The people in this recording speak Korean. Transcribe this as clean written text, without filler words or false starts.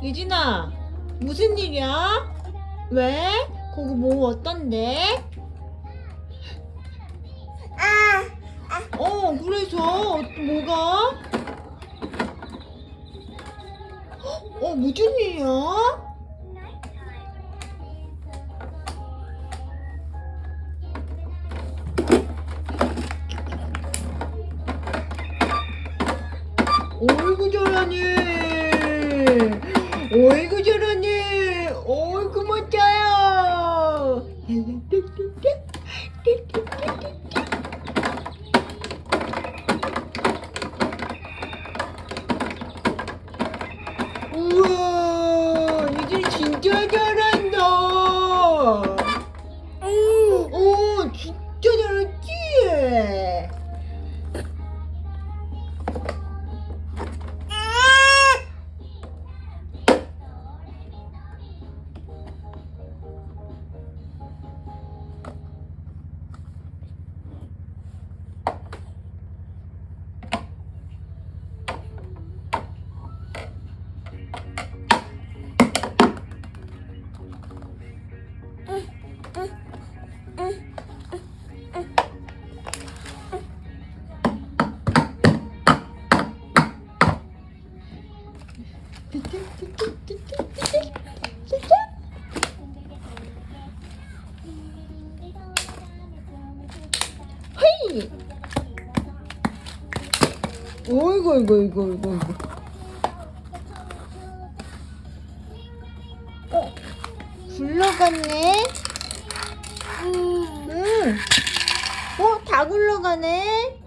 유진아, 무슨 일이야? 왜? 거기 뭐 어떤데? 그래서 뭐가? 무슨 일이야? 어이구 잘하네. 어이구 잘하네. 어이구 멋져요. 우와, 이제 진짜 잘한다. 진짜 잘했지? 헤이! 어이구. 굴러갔네? 다 굴러가네?